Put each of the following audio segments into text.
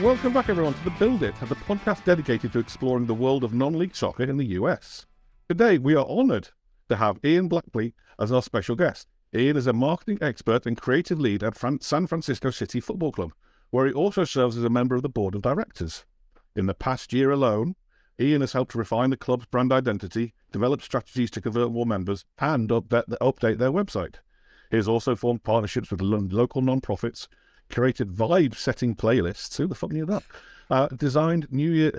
Welcome back, everyone, to The Build It, the podcast dedicated to exploring the world of non-league soccer in the US. Today, we are honoured to have Ian Blackley as our special guest. Ian is a marketing expert and creative lead at San Francisco City Football Club, where he also serves as a member of the board of directors. In the past year alone, Ian has helped refine the club's brand identity, develop strategies to convert more members, and update their website. He has also formed partnerships with local non-profits, created vibe-setting playlists, who the fuck knew that? Designed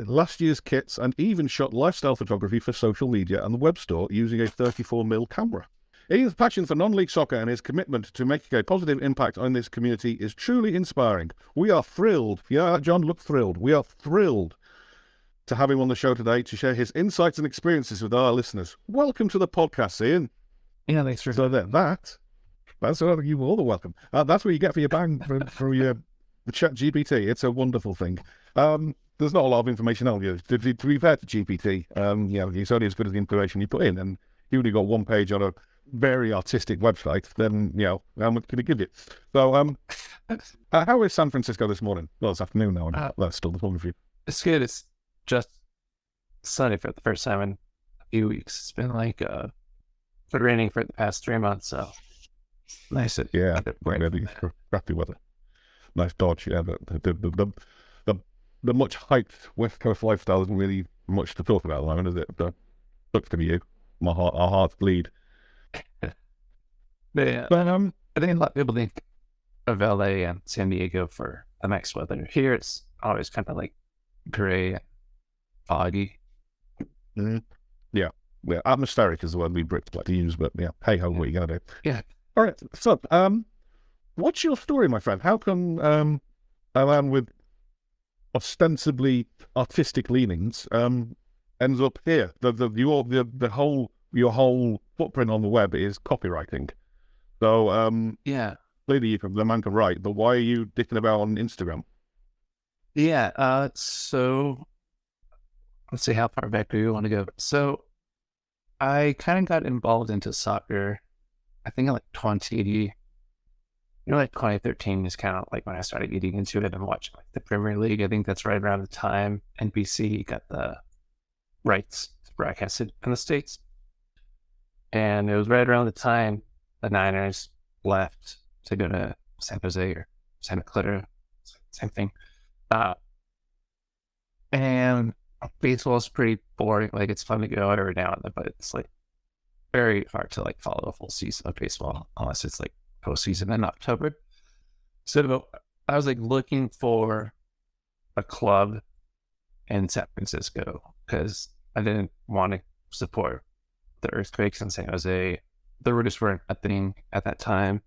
last year's kits, and even shot lifestyle photography for social media and the web store using a 34mm camera. Ian's passion for non-league soccer and his commitment to making a positive impact on this community is truly inspiring. We are thrilled. Yeah, John, look thrilled. We are thrilled to have him on the show today to share his insights and experiences with our listeners. Welcome to the podcast, Ian. Yeah, thanks for That's you're all the welcome. That's what you get for your bang for your the chat GPT. It's a wonderful thing. There's not a lot of information on you. To be fair to GPT, it's only as good as the information you put in, and you only got one page on a very artistic website. Then how much can it give you? So, how is San Francisco this morning? Well, this afternoon now. That's still this morning for you. It's good. It's just sunny for the first time in a few weeks. It's been like raining for the past 3 months, so. Nice. Yeah, crappy weather. Nice dodge. Yeah, the much hyped West Coast lifestyle isn't really much to talk about at the moment, is it? But looks to be you. Our hearts bleed. Yeah, but I think a lot of people think of LA and San Diego for the nice weather. Here, it's always kind of like gray, and foggy. Mm-hmm. Yeah, atmospheric is the word we Brits like to use, but hey ho, what are you gonna do? Yeah. All right, so what's your story, my friend? How come a man with ostensibly artistic leanings ends up here? Your whole footprint on the web is copywriting. So clearly the man can write, but why are you dicking about on Instagram? Yeah. So let's see, how far back do you want to go? So I kind of got involved into soccer. I think like 2013 is kind of like when I started getting into it and watching like the Premier League. I think that's right around the time NBC got the rights to broadcast it in the States. And it was right around the time the Niners left to go to San Jose or Santa Clara, same thing. And baseball is pretty boring. Like, it's fun to go out every now and then, but it's like very hard to like follow a full season of baseball unless it's like postseason in October. So I was like looking for a club in San Francisco because I didn't want to support the earthquakes in San Jose. The Roosters weren't a thing at that time.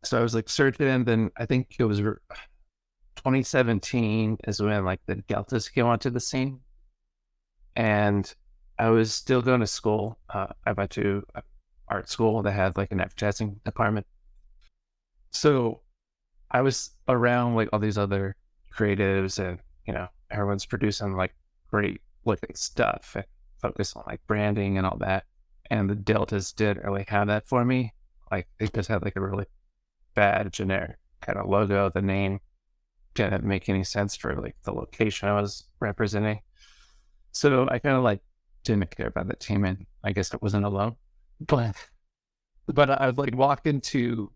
So I was like searching, and then I think it was 2017 is when like the Deltas came onto the scene. And I was still going to school. I went to art school that had like an advertising department. So I was around like all these other creatives, and everyone's producing like great looking stuff and focus on like branding and all that. And the Deltas didn't really have that for me. Like, they just had like a really bad generic kind of logo. The name didn't make any sense for like the location I was representing. So I kind of like didn't care about the team, and I guess it wasn't alone. But I would like walk into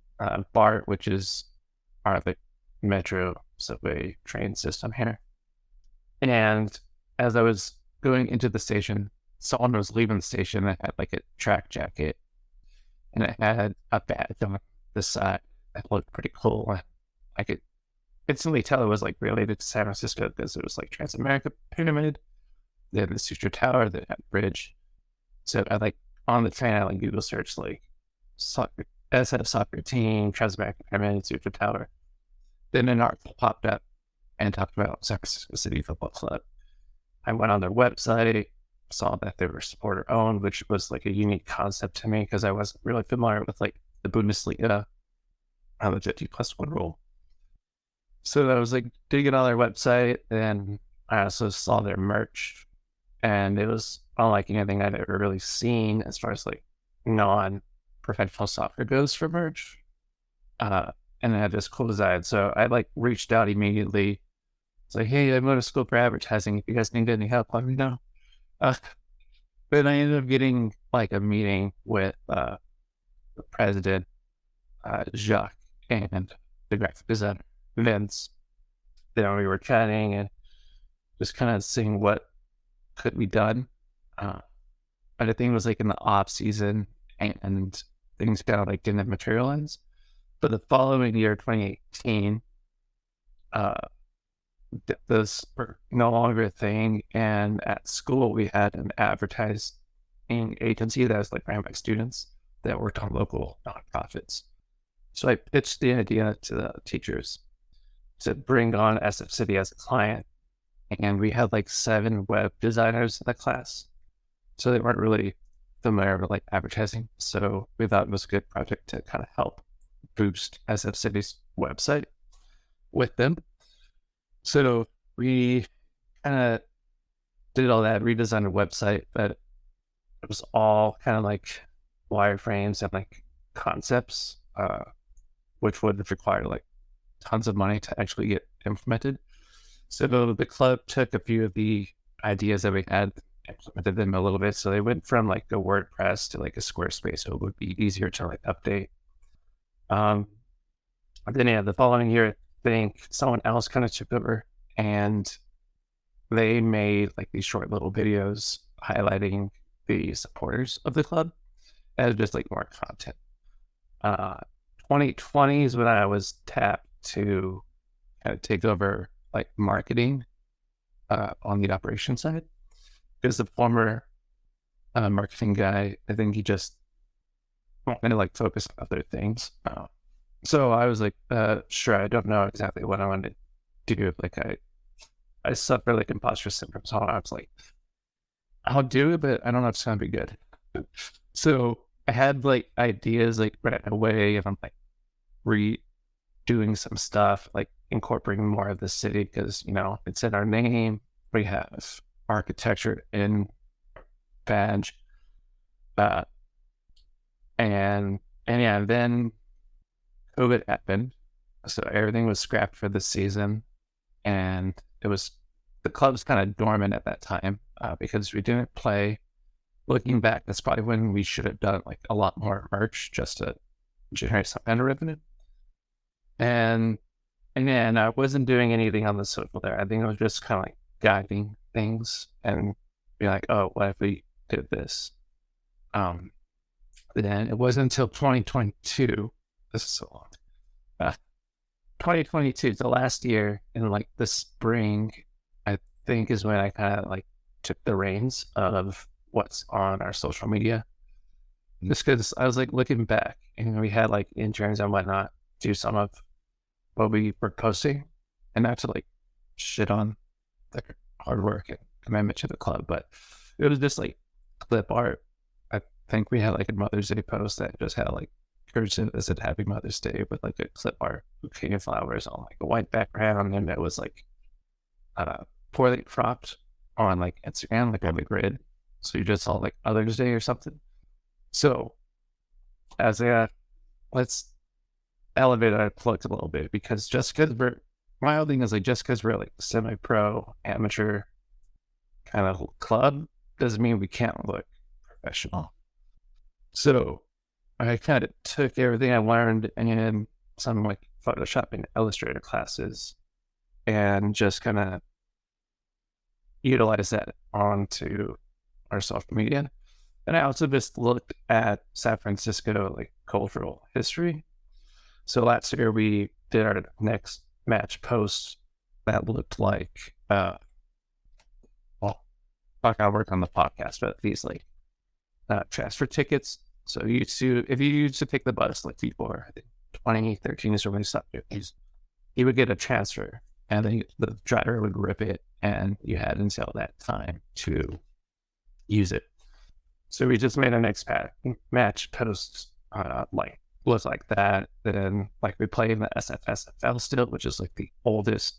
BART, which is our like metro subway train system here. And as I was going into the station, someone was leaving the station that had like a track jacket, and it had a badge on the side that looked pretty cool. I could instantly tell it was like related to San Francisco because it was like Transamerica Pyramid. They had the Sutra Tower, they had a bridge. So I like on the train, I like Google search like soccer, SF soccer team, Transamerica Pyramid, Sutra Tower. Then an article popped up and talked about San Francisco City Football Club. I went on their website, saw that they were supporter owned, which was like a unique concept to me because I wasn't really familiar with like the Bundesliga on the 50+1 rule. So I was like digging on their website, and I also saw their merch, and it was unlike anything I'd ever really seen as far as like non-professional soccer goes for merch. And it had this cool design. So I like reached out immediately It's like, hey, I'm going to school for advertising. If you guys need any help, let me know. Uh, but I ended up getting like a meeting with the president, Jacques, and the graphic designer, Vince. Then we were chatting and just kind of seeing what could be done. But I think it was like in the off season and things kind of like didn't materialize. But the following year, 2018, this were no longer a thing. And at school, we had an advertising agency that was like ran by students that worked on local nonprofits. So I pitched the idea to the teachers to bring on SF City as a client. And we had like 7 web designers in the class. So they weren't really familiar with like advertising. So we thought it was a good project to kind of help boost SF City's website with them. So we kind of did all that, redesigned the website, but it was all kind of like wireframes and like concepts, which would require like tons of money to actually get implemented. So the club took a few of the ideas that we had, implemented them a little bit. So they went from like a WordPress to like a Squarespace, so it would be easier to like update. Then yeah, the following year, I think someone else kind of took over and they made like these short little videos highlighting the supporters of the club as just like more content. 2020 is when I was tapped to kind of take over like marketing on the operations side. Because the former marketing guy, I think he just wanted to like focus on other things. So I was like, sure, I don't know exactly what I want to do. Like I suffer like imposter syndrome. So I was like, I'll do it, but I don't know if it's going to be good. So I had like ideas like right away and I'm like redoing some stuff, like incorporating more of the city because, you know, it's in our name. We have architecture in badge. And yeah, then COVID happened. So everything was scrapped for the season. And the club's kind of dormant at that time because we didn't play. Looking back, that's probably when we should have done like a lot more merch just to generate some kind of revenue. And then I wasn't doing anything on the social there. I think I was just kind of like guiding things and be like, oh, what if we did this? Then it wasn't until 2022. This is so long. 2022, the last year in like the spring, I think is when I kind of like took the reins of what's on our social media. Just because I was like looking back and we had like interns and whatnot do some of what we were posting, and not to like shit on their hard work and commitment to the club, but it was just like clip art. I think we had like a Mother's Day post that just had like cursive said Happy Mother's Day with like a clip art bouquet of flowers on like a white background, and it was like poorly cropped on like Instagram, like on the grid. So you just saw like Mother's Day or something. So as let's elevate our plug a little bit, because just because my whole thing is like just because we're like semi-pro amateur kind of club doesn't mean we can't look professional. So I kind of took everything I learned in some like Photoshop and Illustrator classes and just kind of utilize that onto our social media. And I also just looked at San Francisco like cultural history. So last year we did our next match post that looked like I work on the podcast, but these like transfer tickets. So if you used to take the bus like before, I think 2013 is when we stopped doing these, you would get a transfer and then the driver would rip it and you had until that time to use it. So we just made a next match post like look like that. Then like we play in the SFSFL still, which is like the oldest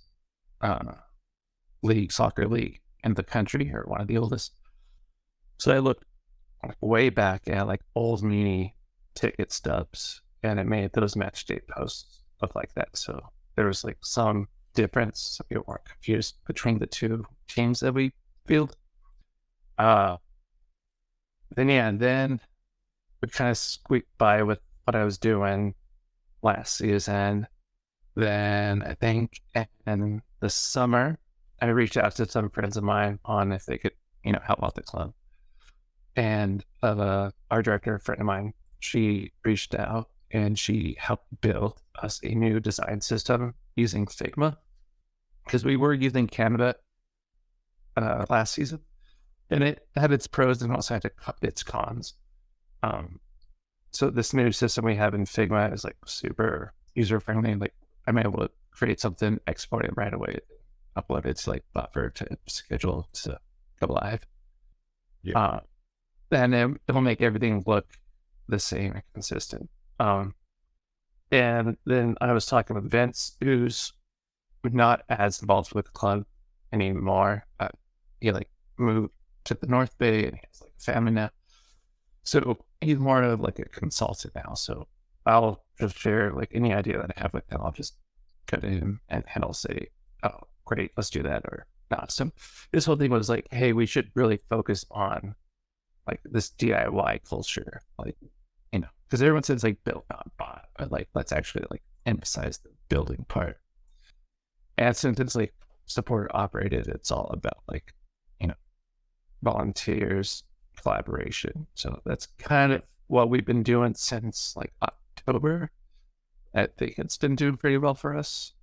soccer league in the country, or one of the oldest. So I looked like way back at like old mini ticket stubs, and it made those match day posts look like that. So there was like some difference, so people weren't confused between the two teams that we field. Then we kind of squeaked by with what I was doing last season. Then I think in the summer, I reached out to some friends of mine on if they could, help out the club. And our director, a friend of mine, she reached out and she helped build us a new design system using Figma, because we were using Canva last season, and it had its pros and also had its cons. So this new system we have in Figma is like super user friendly. Like I'm able to create something, export it right away, upload it to like Buffer to schedule to go live. Yeah. And it'll make everything look the same and consistent. And then I was talking with Vince, who's not as involved with the club anymore. He like moved to the North Bay and he has like a family now. So he's more of like a consultant now. So I'll just share like any idea that I have with him. I'll just go to him and he'll say, "Oh, great, let's do that," or not. So this whole thing was like, hey, we should really focus on like this DIY culture, like, because everyone says like build not bought, but like let's actually like emphasize the building part. And since it's like support operated, it's all about like, volunteers, collaboration. So that's kind of what we've been doing since like October. I think it's been doing pretty well for us.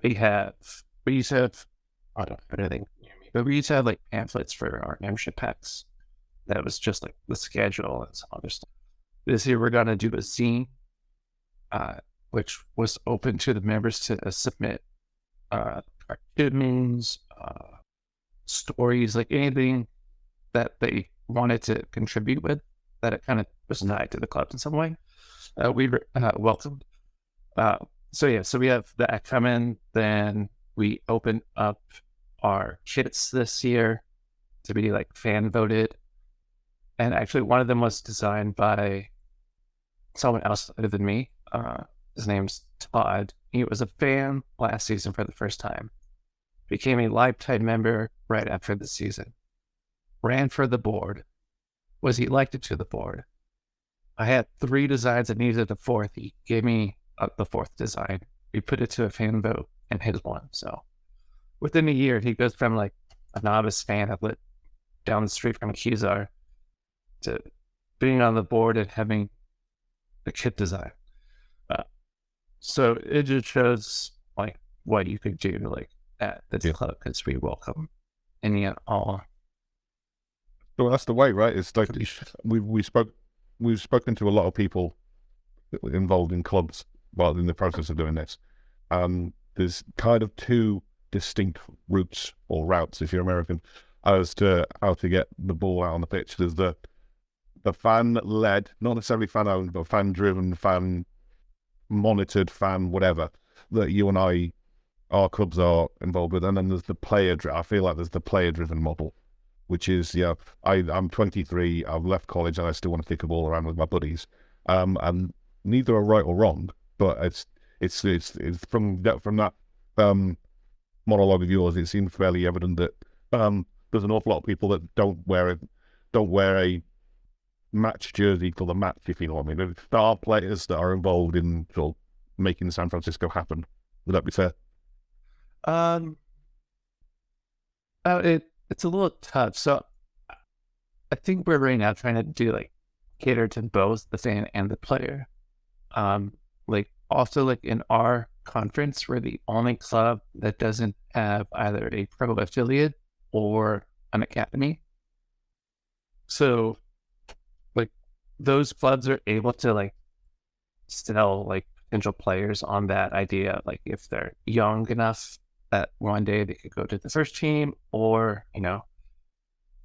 We used to have, I don't have anything near me, but we used to have like pamphlets for our membership packs. That was just like the schedule and some other stuff. This year we're gonna do a zine, which was open to the members to submit cartoons, stories, like anything that they wanted to contribute with, that it kind of was tied to the club in some way. We welcomed. So we have that coming. Then we opened up our kits this year to be like fan voted. And actually one of them was designed by someone else other than me. His name's Todd. He was a fan last season for the first time. Became a lifetime member right after the season. Ran for the board. Was elected to the board. I had 3 designs and needed a 4th. He gave me the 4th design. We put it to a fan vote and his won. So within a year, he goes from like a novice fan that lived down the street from Kizar to being on the board and having a kit design. So it just shows like what you could do like at the club, because we welcome any and all. So that's the way, right? It's like we've spoken to a lot of people involved in clubs while in the process of doing this. There's kind of 2 distinct routes or routes, if you're American, as to how to get the ball out on the pitch. There's the fan-led, not necessarily fan-owned, but fan-driven, fan-monitored, fan whatever, that you and our clubs are involved with. And then there's the I feel like there's the player-driven model, which is, I'm 23, I've left college, and I still want to kick a ball around with my buddies. And neither are right or wrong, but it's from that monologue of yours, it seems fairly evident that there's an awful lot of people that don't wear a match jersey for the match, if you know what I mean. There are players that are involved in sort of making San Francisco happen. Would that be fair? It's a little tough. So I think we're right now trying to do like cater to both the fan and the player. Like also like in our conference, we're the only club that doesn't have either a pro affiliate or an academy. So like those clubs are able to like sell like potential players on that idea. Like if they're young enough that one day they could go to the first team, or,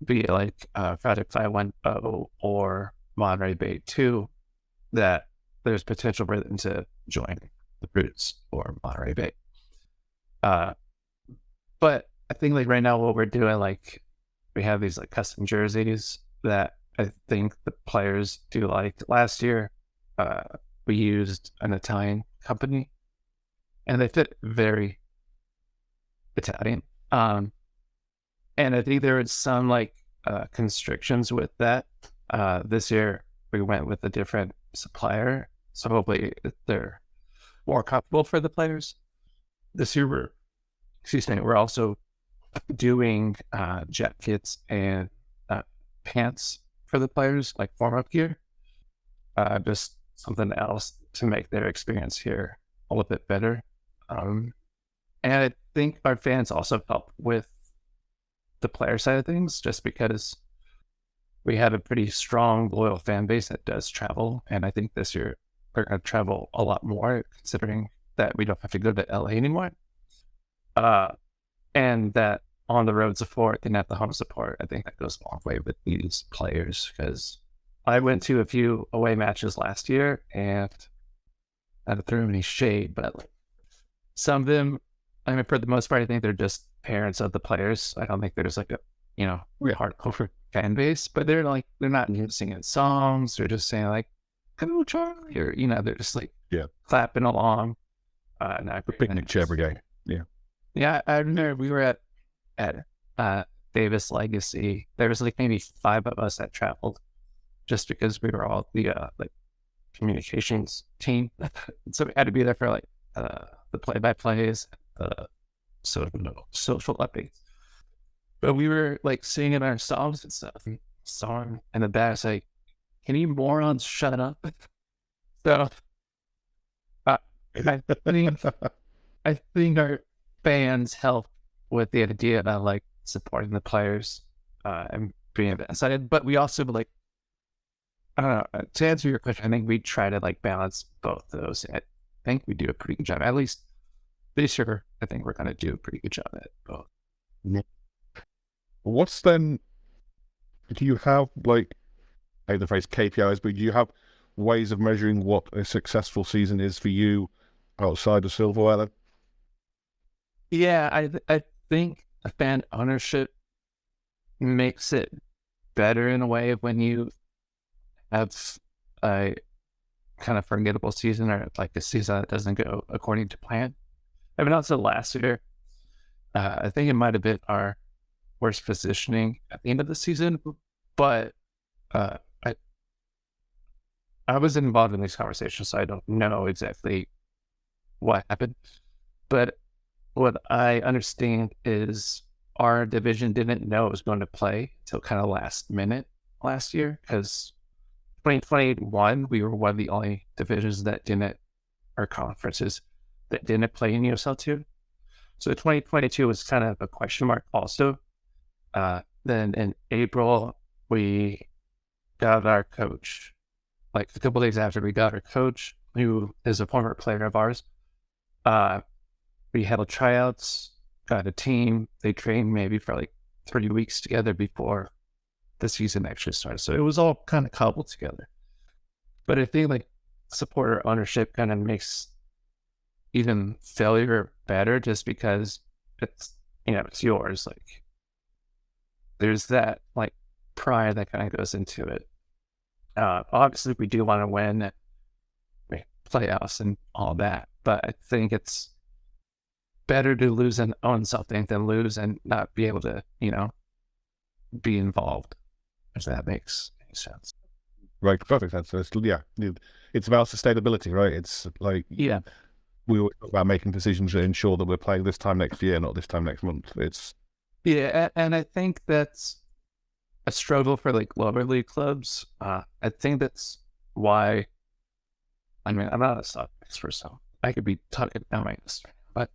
be like Project 510 or Monterey Bay 2, that there's potential for them to join the Brutes or Monterey Bay. But I think like right now what we're doing, like we have these like custom jerseys that I think the players do like. Last year, we used an Italian company and they fit very, Italian. And I think there was some like constrictions with that. This year we went with a different supplier, so hopefully they're more comfortable for the players. This year we're also doing jackets and pants for the players, like warm-up gear. Just something else to make their experience here a little bit better. And I think our fans also help with the player side of things, just because we have a pretty strong, loyal fan base that does travel. And I think this year they're going to travel a lot more, considering that we don't have to go to LA anymore. And that on the road support and at the home support, I think that goes a long way with these players, because I went to a few away matches last year and I don't throw any shade, but like, some of them, I mean, for the most part, I think they're just parents of the players. I don't think there's like a, hardcore fan base, but they're not singing songs. They're just saying like, "Go Charlie," or, they're just like clapping along. The picnic chair brigade. Yeah. Yeah. I remember we were at Davis Legacy. There was like maybe 5 of us that traveled just because we were all the like communications team. So we had to be there for like the play-by-plays, the social updates. But we were like singing our songs and stuff. Song in the back, like, "Can you morons shut up?" So I think our fans help with the idea of like supporting the players and being excited. But we also like, I don't know, to answer your question, I think we try to like balance both those. I think we do a pretty good job. At least this year, I think we're going to do a pretty good job at both. What's then, do you have like, I hate the phrase KPIs, but do you have ways of measuring what a successful season is for you outside of silverware then? Yeah, I think a fan ownership makes it better in a way when you have a kind of forgettable season, or like a season that doesn't go according to plan. I mean, also last year, I think it might have been our worst positioning at the end of the season, but I was involved in these conversations, so I don't know exactly what happened. But what I understand is our division didn't know it was going to play until kind of last minute last year, because 2021, we were one of the only divisions that didn't, or conferences that didn't play in USL 2. So 2022 was kind of a question mark also. Then in April, we got our coach. Like a couple days after we got our coach, who is a former player of ours, we held tryouts, got a team. They trained maybe for like 3 weeks together before the season actually started. So it was all kind of cobbled together. But I think like supporter ownership kind of makes even failure better, just because it's, it's yours. Like there's that like pride that kind of goes into it. Obviously we do want to win playoffs and all that, but I think it's better to lose and own something than lose and not be able to, be involved, if that makes any sense. Right, perfect sense. So it's about sustainability, right? It's like, we always talk about making decisions to ensure that we're playing this time next year, not this time next month. And I think that's a struggle for like lower league clubs. I think that's why. I mean, I'm not a soccer expert, so I could be talking about my history, but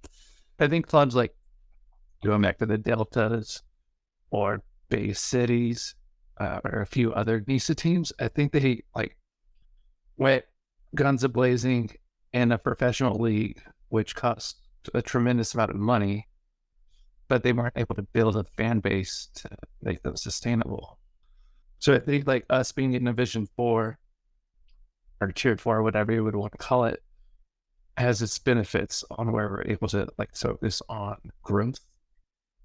I think clubs like going back to the Deltas or big cities or a few other NISA teams, I think they like went guns a-blazing in a professional league, which costs a tremendous amount of money, but they weren't able to build a fan base to make them sustainable. So I think like us being in Division 4 or Tier 4, whatever you would want to call it, has its benefits on where we're able to like focus on growth.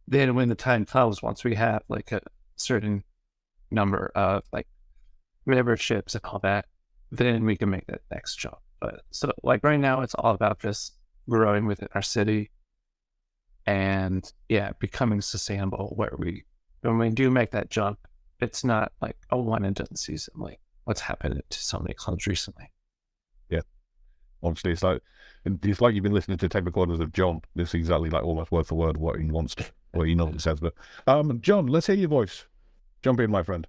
Then when the time comes, once we have like a certain number of like memberships and all that, then we can make that next jump. But so like right now, it's all about just growing within our city and becoming sustainable where when we do make that jump, it's not like a one and done season like what's happened to so many clubs recently. Yeah. Honestly, it's like you've been listening to tape recordings of John. This is exactly like almost word for word what he normally says. But John, let's hear your voice. Jump in, my friend.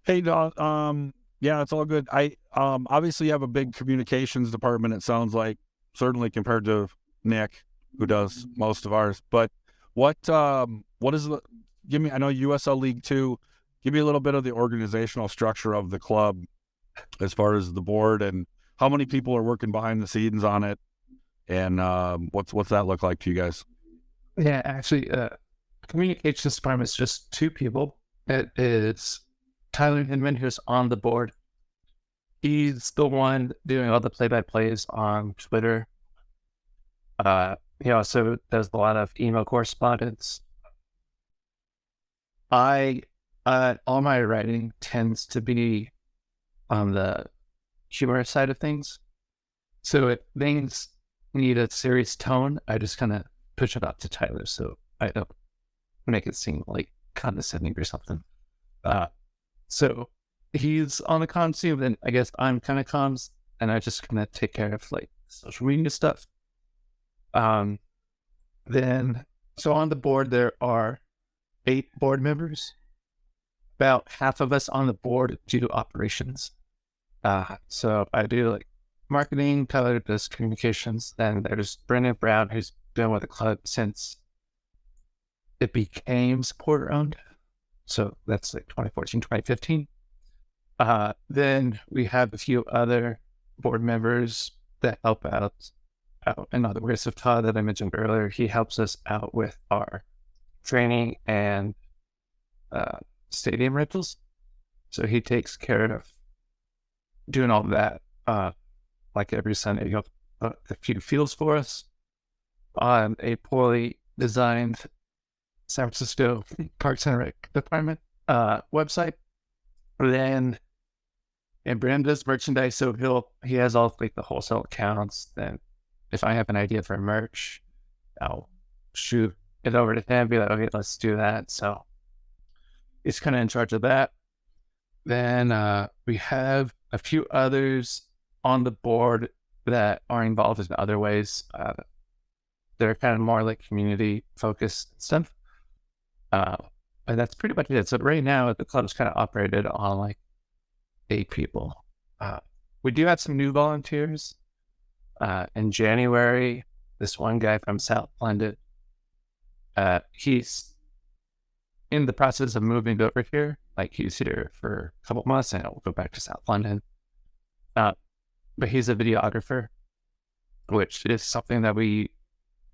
Hey, Don. Yeah, it's all good. I obviously have a big communications department. It sounds like, certainly compared to Nick, who does most of ours. But what is the? Give me. I know USL League 2. Give me a little bit of the organizational structure of the club, as far as the board and how many people are working behind the scenes on it, and what's that look like to you guys? Yeah, actually, communications department is just two people. It is Tyler Hinman, who's on the board. He's the one doing all the play-by-plays on Twitter. He also does a lot of email correspondence. All my writing tends to be on the humorous side of things. So if things need a serious tone, I just kind of push it up to Tyler, so I don't make it seem like condescending or something. So he's on the comms team, and I guess I'm kind of comms, and I just kind of take care of like social media stuff. Then, so on the board, there are 8 board members. About half of us on the board do operations. So I do like marketing, Tyler does communications. Then there's Brendan Brown, who's been with the club since it became supporter owned. So that's like 2014, 2015. Then we have a few other board members that help out. In other words, of Todd that I mentioned earlier, he helps us out with our training and stadium rentals. So he takes care of doing all that. Like every Sunday, he'll put a few fields for us on a poorly designed San Francisco Parks and Rec department website. Then, and Brandon does merchandise, so he has all like the wholesale accounts. Then, if I have an idea for merch, I'll shoot it over to him, be like, okay, let's do that. So he's kind of in charge of that. Then we have a few others on the board that are involved in other ways. They're kind of more like community focused stuff. And that's pretty much it. So right now the club's kind of operated on like 8 people. We do have some new volunteers. In January, this one guy from South London, he's in the process of moving over here. Like he's here for a couple months and he'll go back to South London. But he's a videographer, which is something that we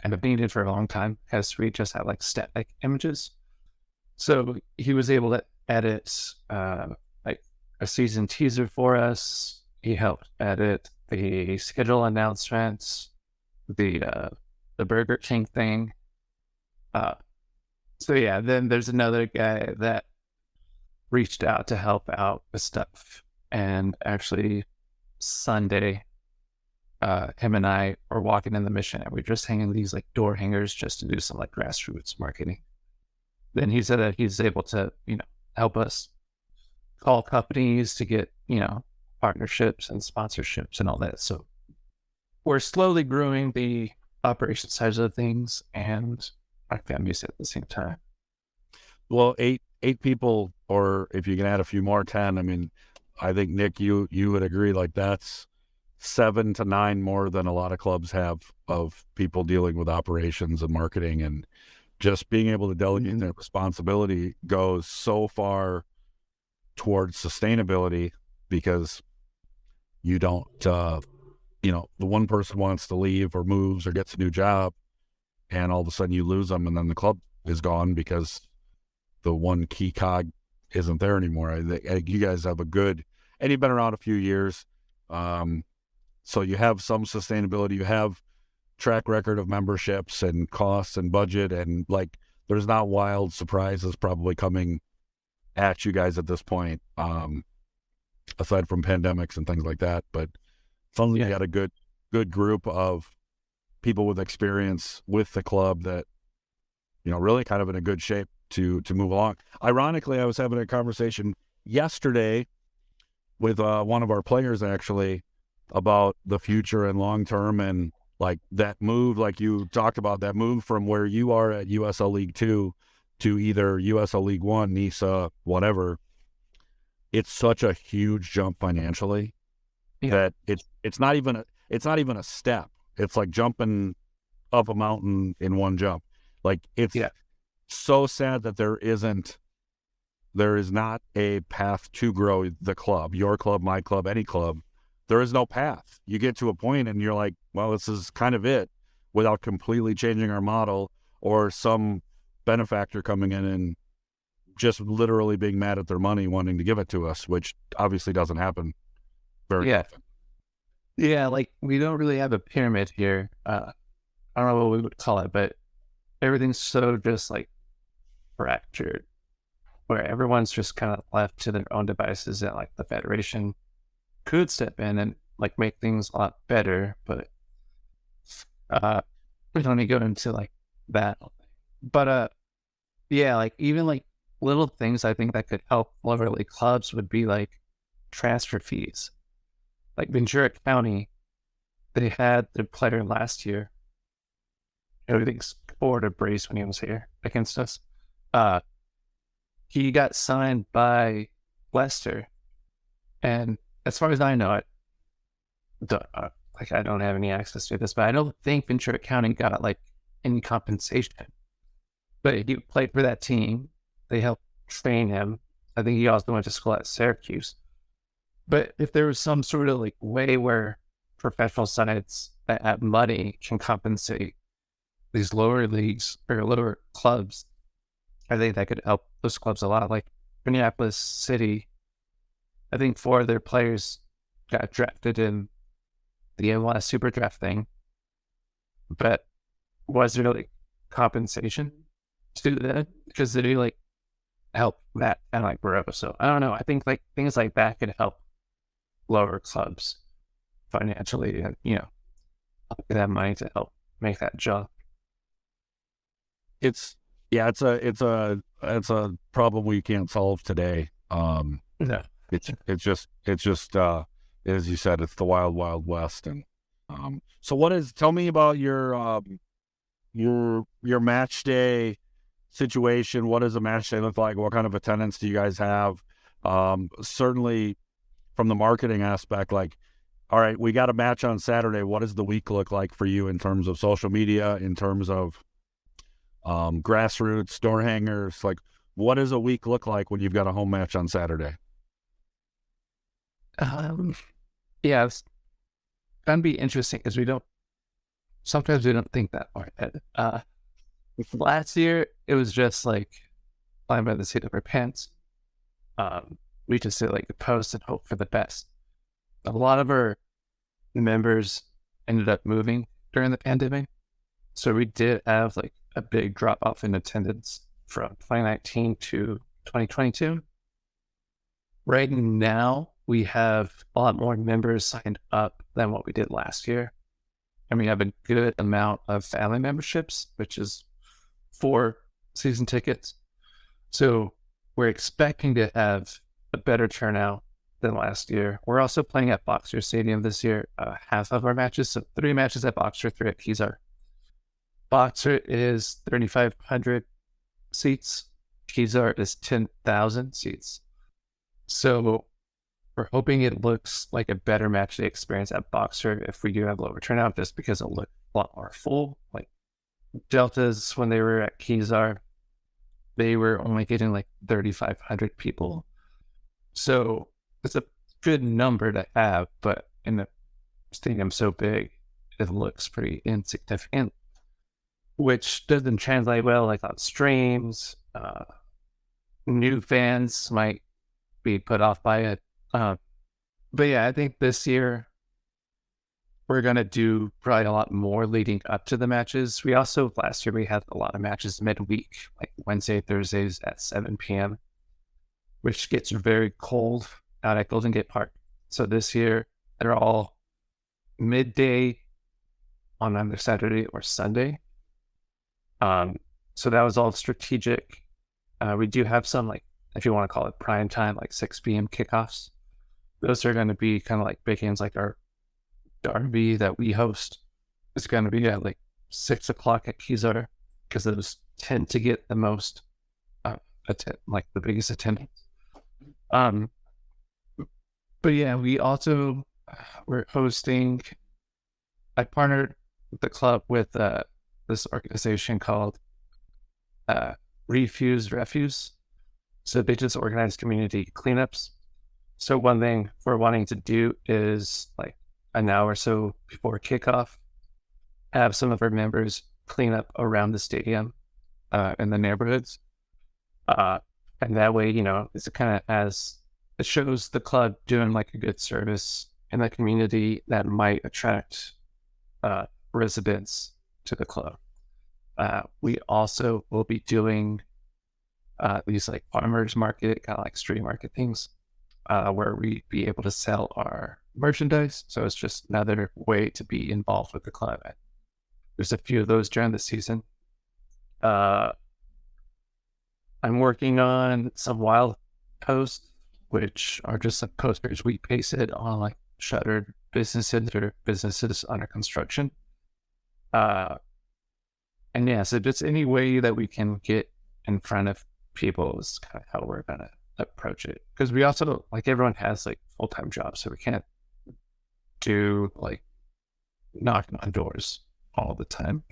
have needed for a long time, because we just have like static images. So he was able to edit like a season teaser for us. He helped edit the schedule announcements, the Burger King thing. So yeah, then there's another guy that reached out to help out with stuff. And actually Sunday, him and I were walking in the Mission and we were just hanging these like door hangers just to do some like grassroots marketing. Then he said that he's able to, help us call companies to get, partnerships and sponsorships and all that. So we're slowly growing the operation side of things and our families at the same time. Well, eight people, or if you can add a few more, 10. I mean, I think Nick, you would agree, like that's 7 to 9 more than a lot of clubs have of people dealing with operations and marketing, and just being able to delegate their responsibility goes so far towards sustainability, because you don't, the one person wants to leave or moves or gets a new job, and all of a sudden you lose them, and then the club is gone because the one key cog isn't there anymore. You guys have and you've been around a few years, so you have some sustainability. You have track record of memberships and costs and budget, and like there's not wild surprises probably coming at you guys at this point, aside from pandemics and things like that. But suddenly you had a good group of people with experience with the club that really kind of in a good shape to move along. Ironically, I was having a conversation yesterday with one of our players actually about the future and long term, and like that move, like you talked about, that move from where you are at USL League 2 to either USL League 1, NISA, whatever. It's such a huge jump financially that it's not even a step. It's like jumping up a mountain in one jump. Like it's so sad that there is not a path to grow the club, your club, my club, any club. There is no path. You get to a point and you're like, well, this is kind of it, without completely changing our model or some benefactor coming in and just literally being mad at their money, wanting to give it to us, which obviously doesn't happen very often. Yeah, like we don't really have a pyramid here. I don't know what we would call it, but everything's so just like fractured, where everyone's just kind of left to their own devices, and like the federation could step in and like make things a lot better, but we don't need to go into like that. But yeah, like even like little things I think that could help lower league clubs would be like transfer fees. Like Ventura County, they had their player last year. Everything scored a brace when he was here against us. He got signed by Leicester, and as far as I know, like I don't have any access to this, but I don't think Ventura County got like any compensation. But he played for that team. They helped train him. I think he also went to school at Syracuse. But if there was some sort of like way where professional sides that have money can compensate these lower leagues or lower clubs, I think that could help those clubs a lot. Like Minneapolis City, I think 4 of their players got drafted in the MLS Super Draft thing. But was there like compensation to that? Because they like help that kind of like grow. So I don't know. I think like things like that could help lower clubs financially, and that money to help make that jump. It's a problem we can't solve today. No. It's just as you said, it's the wild, wild west. And so tell me about your match day situation. What does a match day look like? What kind of attendance do you guys have? Certainly from the marketing aspect, like, all right, we got a match on Saturday. What does the week look like for you in terms of social media, in terms of grassroots, door hangers? Like, what does a week look like when you've got a home match on Saturday? Yeah, it's gonna be interesting because sometimes we don't think that far ahead. Last year it was just like flying by the seat of our pants. We just did like the post and hope for the best. A lot of our members ended up moving during the pandemic, so we did have like a big drop off in attendance from 2019 to 2022. Right now, we have a lot more members signed up than what we did last year. And we have a good amount of family memberships, which is 4 season tickets. So we're expecting to have a better turnout than last year. We're also playing at Boxer Stadium this year, half of our matches. So 3 matches at Boxer, 3 at Kezar. Boxer is 3,500 seats. Kezar is 10,000 seats. So we're hoping it looks like a better match day experience at Boxer if we do have lower turnout, just because it'll look a lot more full. Like Deltas, when they were at Kezar, they were only getting like 3,500 people. So it's a good number to have, but in a stadium so big, it looks pretty insignificant, which doesn't translate well like on streams. New fans might be put off by it. But yeah, I think this year we're going to do probably a lot more leading up to the matches. Last year we had a lot of matches midweek, like Wednesday, Thursdays at 7 p.m., which gets very cold out at Golden Gate Park. So this year they're all midday on either Saturday or Sunday. So that was all strategic. We do have some, like, if you want to call it prime time, like 6 p.m. kickoffs. Those are going to be kind of like big games, like our derby that we host is going to be at like 6 o'clock at Kezar, because those tend to get the most, like the biggest attendance. But yeah, we also we're hosting. I partnered with the club with this organization called Refuse. So they just organize community cleanups. So one thing we're wanting to do is, like, an hour or so before kickoff, have some of our members clean up around the stadium in the neighborhoods. And that way, it's kind of it shows the club doing like a good service in the community that might attract residents to the club. We also will be doing these like farmers market, kind of like street market things, where we be able to sell our merchandise. So it's just another way to be involved with the club. There's a few of those during the season. I'm working on some wild posts, which are just some posters we pasted on like shuttered businesses or businesses under construction. And yeah, so just any way that we can get in front of people is kind of how we're going to approach it. Because we also, like, everyone has like full-time jobs, so we can't do like knocking on doors all the time.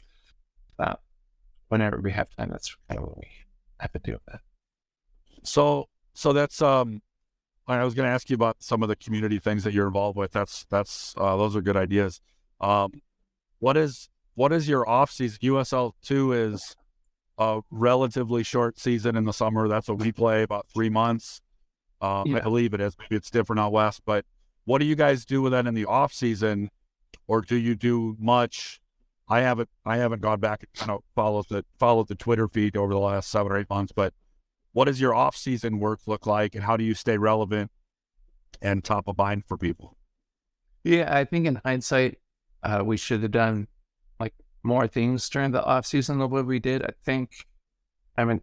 Whenever we have time, that's kind of what we have to do with that. So that's I was going to ask you about some of the community things that you're involved with. That's those are good ideas. What is your off season? USL 2 is a relatively short season in the summer. That's what we play, about 3 months. I believe it is. Maybe it's different out west, but what do you guys do with that in the off season, or do you do much? I haven't gone back and kind of followed the Twitter feed over the last 7 or 8 months, but what does your off season work look like, and how do you stay relevant and top of mind for people? Yeah, I think in hindsight, we should have done like more things during the off season than what we did.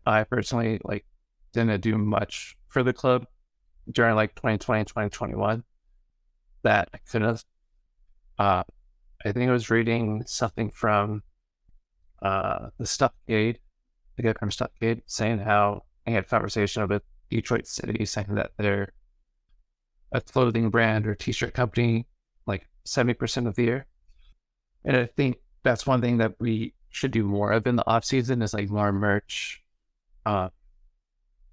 I personally like didn't do much for the club during like 2020, 2021 that I could have. I think I was reading something from the Stuffgate, the guy from Stuffgate, saying how I had a conversation with Detroit City, saying that they're a clothing brand or t-shirt company like 70% of the year. And I think that's one thing that we should do more of in the off season is like more merch,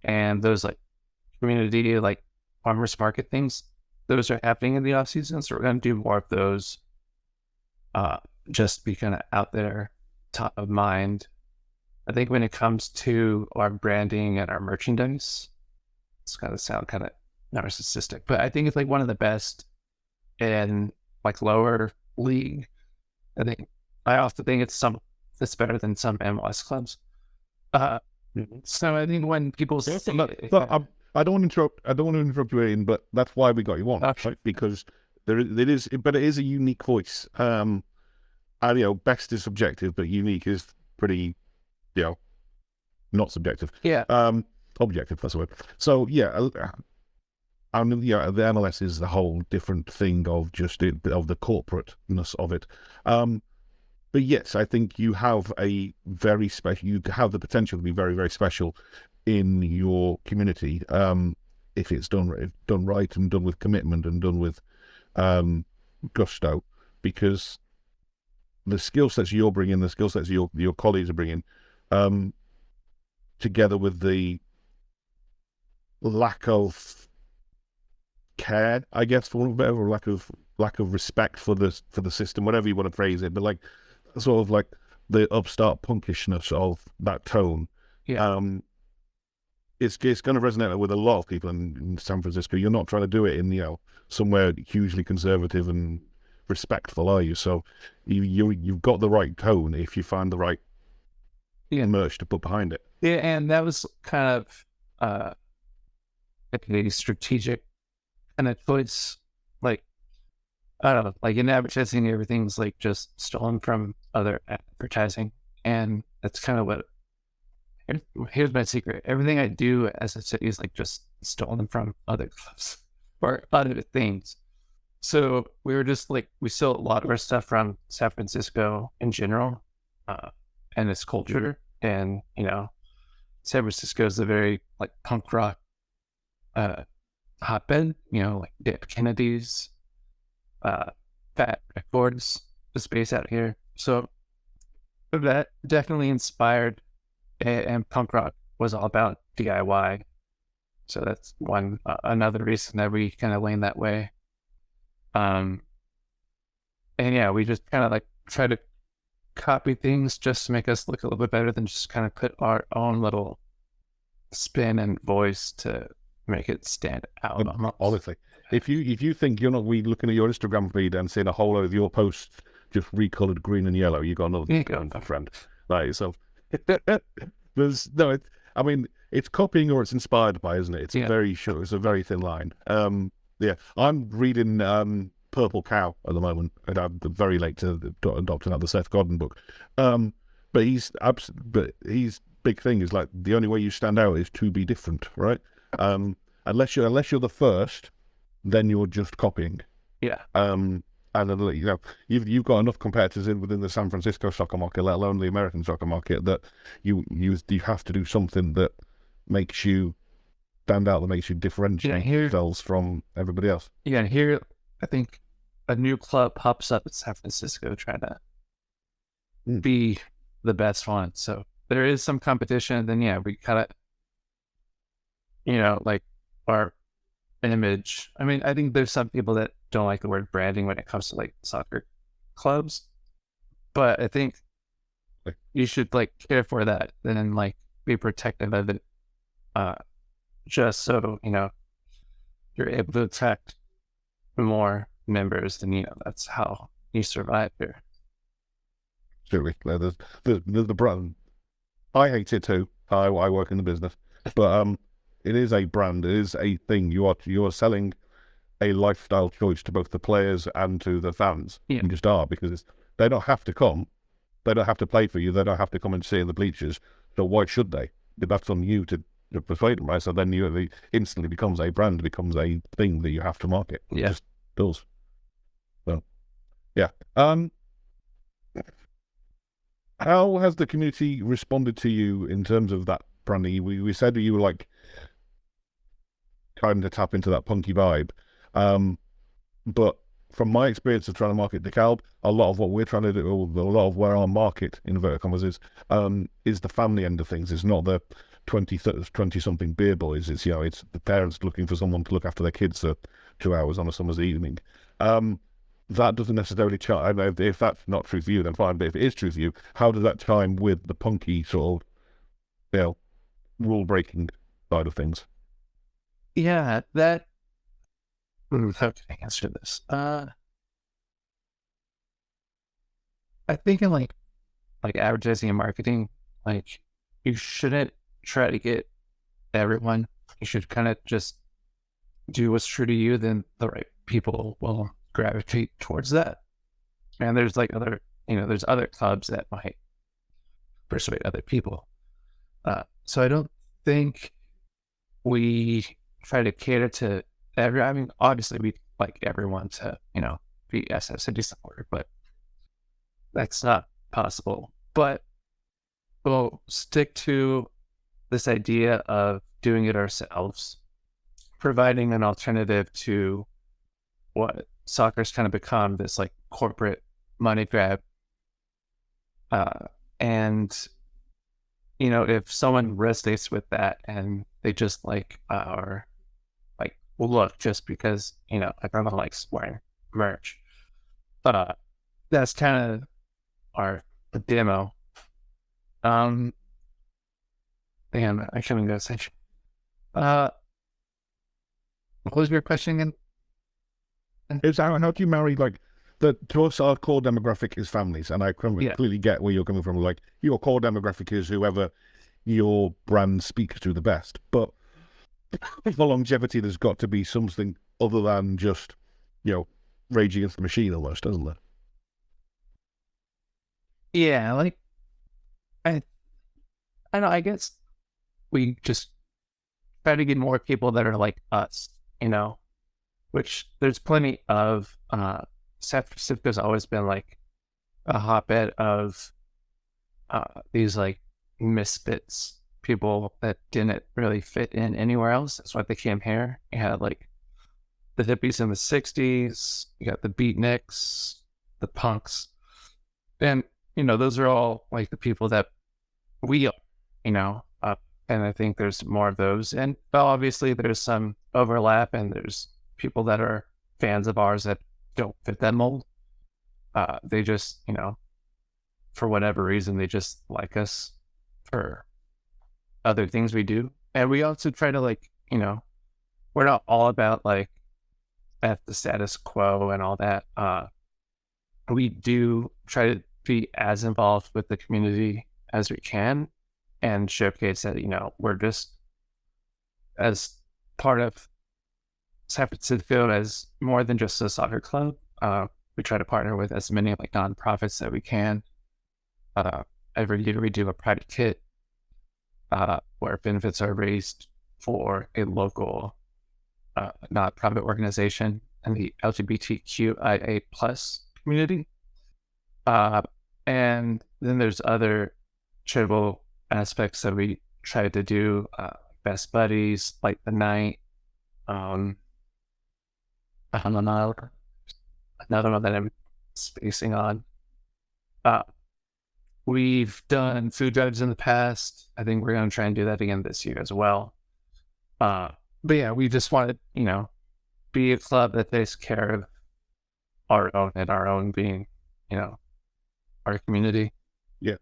and those like community like farmers market things. Those are happening in the off season, so we're going to do more of those. Just be kind of out there, top of mind. I think when it comes to our branding and our merchandise, it's going to sound kind of narcissistic, but I think it's like one of the best in like lower league. I often think it's better than some MLS clubs. So I think when people say, I don't want to interrupt you, Ian, but that's why we got you on, right? Because it is a unique voice. And best is subjective, but unique is pretty, not subjective. Yeah. Objective, that's the word. So yeah, the MLS is the whole different thing of the corporateness of it. But yes, I think you have a very special. You have the potential to be very, very special in your community if it's done right and done with commitment and done with gusto. Because the skill sets you're bringing, the skill sets your colleagues are bringing, together with the lack of care, I guess, for want of a better, or lack of respect for the system, whatever you want to phrase it, but like sort of like the upstart punkishness of that tone. Yeah. It's going to resonate with a lot of people in San Francisco. You're not trying to do it in somewhere hugely conservative and respectful, are you? So you've got the right tone if you find the right merch to put behind it. Yeah, and that was kind of a strategic kind of choice. Like, I don't know, like in advertising, everything's like just stolen from other advertising, and that's kind of what Here's my secret. Everything I do as a city is like just stolen from other clubs or other things. So we were just like, we steal a lot of our stuff from San Francisco in general, and its culture. And, San Francisco is a very like punk rock hotbed, like Dead Kennedys, Fat Records, the space out here. So that definitely inspired, and punk rock was all about DIY. So that's another reason that we kind of lean that way. And yeah, we just kind of like try to copy things just to make us look a little bit better than just kind of put our own little spin and voice to make it stand out. Honestly, if you think you're not looking at your Instagram feed and seeing a whole load of your posts just recolored green and yellow, you got another friend. Like, so there's no. I mean, it's copying or it's inspired by, isn't it? It's very short. It's a very thin line. Yeah, I'm reading Purple Cow at the moment, and I'm very late to adopting the Seth Godin book. But his big thing is like the only way you stand out is to be different, right? Unless you're the first, then you're just copying. Yeah. And you've got enough competitors within the San Francisco soccer market, let alone the American soccer market, that you have to do something that makes you stand out, that makes you differentiate yourselves from everybody else. Yeah, and here I think a new club pops up in San Francisco trying to be the best one. So there is some competition. Then we kind of, like our image. I mean, I think there's some people that don't like the word branding when it comes to like soccer clubs, but I think you should like care for that and then like be protective of it, just so you're able to attract more members, and that's how you survive here. Certainly, there's the brand. I hate it too. I work in the business, but it is a brand. It is a thing. You are selling a lifestyle choice to both the players and to the fans. Yeah. You just are, because they don't have to come. They don't have to play for you. They don't have to come and sit in the bleachers. So why should they? That's on you to persuade them, right? So then it instantly becomes a brand, it becomes a thing that you have to market. Yeah. It just does. So, yeah. How has the community responded to you in terms of that branding? We said you were like trying to tap into that punky vibe, but from my experience of trying to market DeKalb, a lot of what we're trying to do, a lot of where our market, in inverted commas, is the family end of things. It's not the 20-something beer boys. It's it's the parents looking for someone to look after their kids for 2 hours on a summer's evening. That doesn't necessarily chime. I know if that's not true for you, then fine. But if it is true for you, how does that chime with the punky sort of, rule breaking side of things? Yeah, that. How can I answer this? I think in like advertising and marketing, like you shouldn't try to get everyone. You should kind of just do what's true to you. Then the right people will gravitate towards that. And there's like there's other clubs that might persuade other people. So I don't think we try to cater to I mean, obviously we like everyone to, be SS a decent word, but that's not possible. But we'll stick to this idea of doing it ourselves, providing an alternative to what soccer's kind of become, this like corporate money grab. And if someone resonates with that and they just like our look, just because everyone likes wearing merch, that's kind of our demo. Damn, I shouldn't go say. What was your question again? It's how do you marry to us, our core demographic is families, and I completely get where you're coming from. Like, your core demographic is whoever your brand speaks to the best, but for longevity, there's got to be something other than just, Rage Against the Machine, almost, doesn't there? Yeah, like I know. I guess we just try to get more people that are like us, which there's plenty of. San Francisco's always been like a hotbed of these like misfits, people that didn't really fit in anywhere else. That's why they came here. You had like the hippies in the 60s, you got the beatniks, the punks. And, those are all like the people that we are, and I think there's more of those. And obviously there's some overlap, and there's people that are fans of ours that don't fit that mold. They just, for whatever reason, they just like us for other things we do. And we also try to like, we're not all about like at the status quo and all that. We do try to be as involved with the community as we can and showcase that, we're just as part of San Francisco as more than just a soccer club. We try to partner with as many like nonprofits that we can. Every year we do a private kit where benefits are raised for a local nonprofit organization and the LGBTQIA plus community. And then there's other charitable aspects that we try to do, Best Buddies, Light the Night. I don't know, another one that I'm spacing on. We've done food drives in the past. I think we're going to try and do that again this year as well. But yeah, we just want to, be a club that takes care of our own, and our own being, our community. Yeah.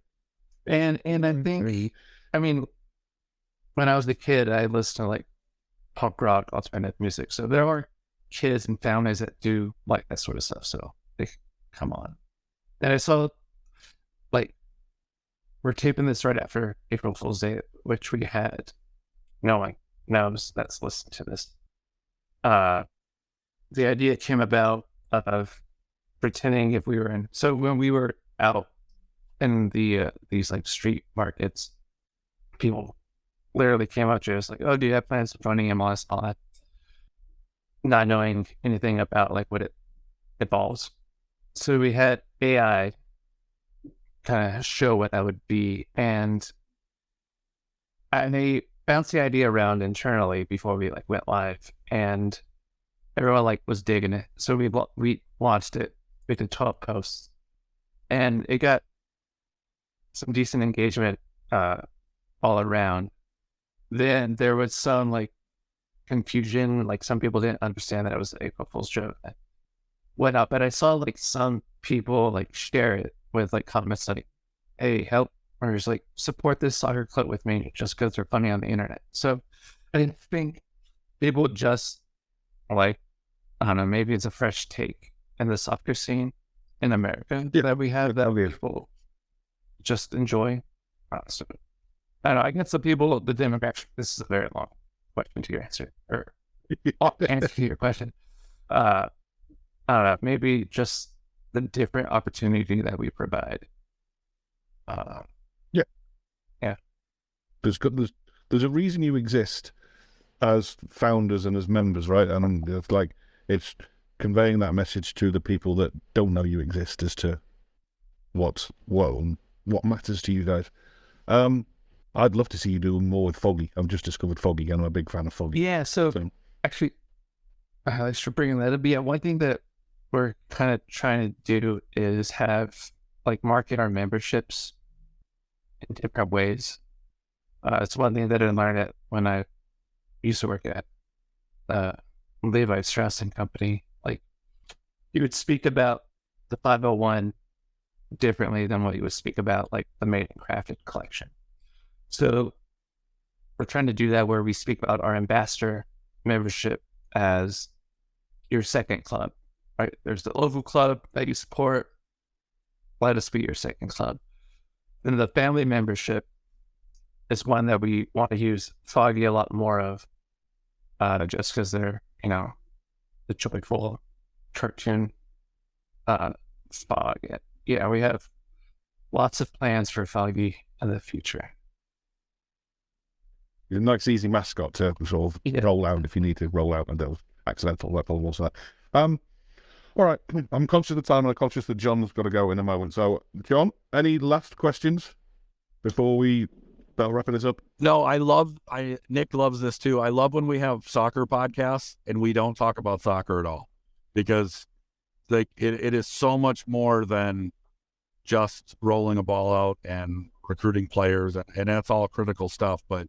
And I think, when I was a kid, I listened to like punk rock, alternative music. So there are kids and families that do like that sort of stuff. So they come on. And I saw like, we're taping this right after April Fool's Day, which we had no one knows that's listening to this. The idea came about of pretending if we were in. So when we were out in the these like street markets, people literally came up to us like, "Oh, do you have plans of running MLS?" All that, not knowing anything about like what it involves. So we had AI kind of show what that would be, and they bounced the idea around internally before we like went live, and everyone like was digging it. So we launched it. We did 12 posts, and it got some decent engagement all around. Then there was some like confusion, like some people didn't understand that it was an April Fool's joke, whatnot. But I saw like some people like share it with like comments like, "Hey, help," or just like, "Support this soccer club with me just because they're funny on the internet." So I think people just like, I don't know, maybe it's a fresh take in the soccer scene in America that we have that people just enjoy. So I don't know, I guess the people, the demographic, this is a very long question to your answer, or answer to your question. I don't know, maybe just the different opportunity that we provide. Yeah. There's a reason you exist as founders and as members, right? And it's conveying that message to the people that don't know you exist as to what matters to you guys. I'd love to see you do more with Foggy. I've just discovered Foggy, and I'm a big fan of Foggy. Yeah, so actually, I should bring that up. Yeah, one thing that we're kind of trying to do is have like market our memberships in different ways. It's one thing that I learned when I used to work at Levi Strauss and Company. Like, you would speak about the 501 differently than what you would speak about like the Made and Crafted collection. So we're trying to do that where we speak about our ambassador membership as your second club, right? There's the local club that you support. Let us be your second club. Then the family membership is one that we want to use Foggy a lot more of, just because they're, the joyful cartoon Fog. Yeah, we have lots of plans for Foggy in the future. He's a nice, easy mascot to sort of roll out if you need to roll out, and they'll accidental weapon also that. All right, I'm conscious of the time, and I'm conscious that John's got to go in a moment. So, John, any last questions before we start wrapping this up? No, Nick loves this too. I love when we have soccer podcasts and we don't talk about soccer at all, because like it is so much more than just rolling a ball out and recruiting players, and that's all critical stuff. But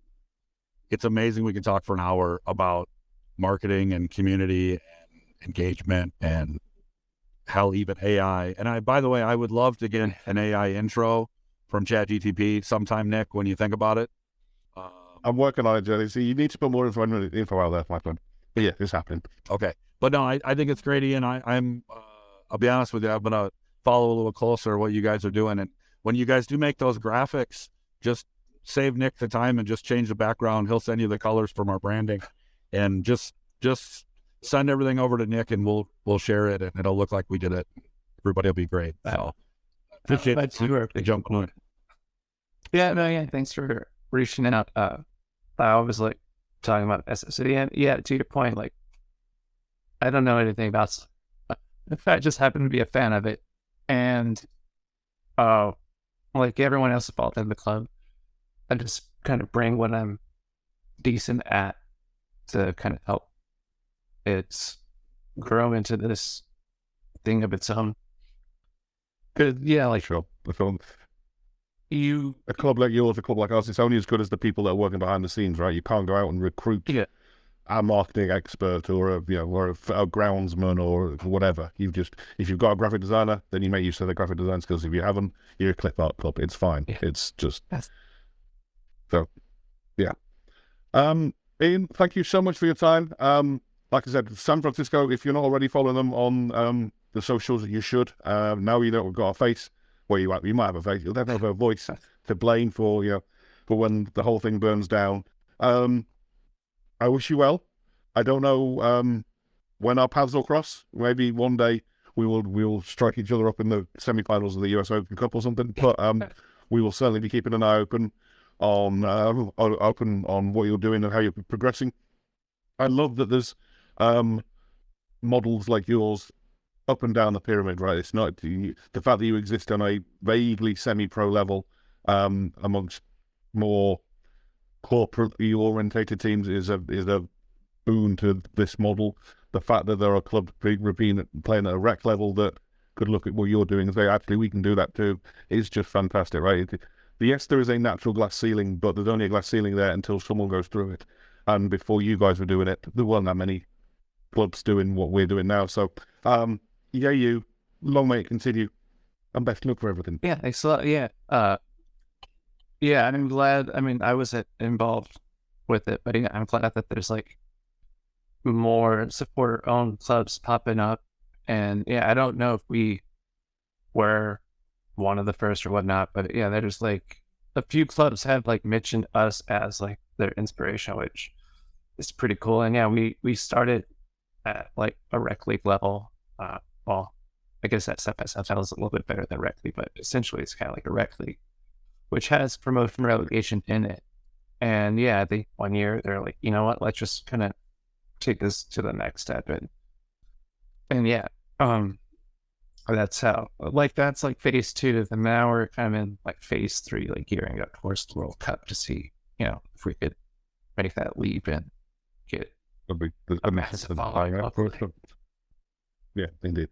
it's amazing we can talk for an hour about marketing and community and engagement and hell, even AI. And by the way, I would love to get an AI intro from ChatGTP sometime, Nick, when you think about it. I'm working on it, Jenny. So you need to put more info out there, my friend. But yeah, it's happening. Okay. But no, I think it's great, Ian. I'll be honest with you, I'm going to follow a little closer what you guys are doing. And when you guys do make those graphics, just save Nick the time and just change the background. He'll send you the colors from our branding, and just send everything over to Nick, and we'll share it, and it'll look like we did it. Everybody will be great. So appreciate it. Jump on. Yeah, thanks for reaching out. I was like talking about SSD, and yeah, to your point, like I don't know anything about. I just happen to be a fan of it, and like everyone else involved in the club, I just kind of bring what I'm decent at to kind of help it grow into this thing of its own. Cause yeah, like Sure. A club like yours, a club like ours, it's only as good as the people that are working behind the scenes, right? You can't go out and recruit a marketing expert or a groundsman or whatever. If you've got a graphic designer, then you make use of the graphic design skills. If you haven't, you're a clip art club. It's fine. Yeah. It's just so yeah. Ian, thank you so much for your time. Like I said, San Francisco, if you're not already following them on the socials, you should. Now you know we've got a face. Well, you might have a face. You'll never have a voice to blame for when the whole thing burns down. I wish you well. I don't know when our paths will cross. Maybe one day we will strike each other up in the semi-finals of the US Open Cup or something. But we will certainly be keeping an eye open on what you're doing and how you're progressing. I love that there's models like yours up and down the pyramid, right? It's not the fact that you exist on a vaguely semi-pro level amongst more corporately orientated teams is a boon to this model. The fact that there are clubs playing at a rec level that could look at what you're doing and say, actually, we can do that too, is just fantastic, right? Yes, there is a natural glass ceiling, but there's only a glass ceiling there until someone goes through it. And before you guys were doing it, there weren't that many clubs doing what we're doing now. So, you long may it continue, and best luck for everything. Yeah, thanks a lot. Yeah, I'm glad. I mean, I was involved with it, but I'm glad that there's like more supporter-owned clubs popping up. And yeah, I don't know if we were one of the first or whatnot, but yeah, there's like a few clubs have like mentioned us as like their inspiration, which is pretty cool. And yeah, we started at like a rec league level. Well, I guess that SFL is a little bit better than rec league, but essentially it's kind of like a rec league, which has promotion relegation in it. And yeah, I think 1 year they're like, you know what, let's just kind of take this to the next step. And yeah, that's how, like, that's like phase 2. And now we're kind of in like phase 3, like gearing up towards the World Cup to see, if we could make that leap and get a massive following. Yeah, indeed.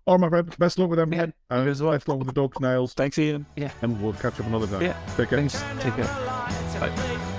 All right, my friend. Best luck with everything. And best luck with the dog's nails. Thanks, Ian. Yeah. And we'll catch up another time. Yeah. Take care. Thanks. Take care. Bye.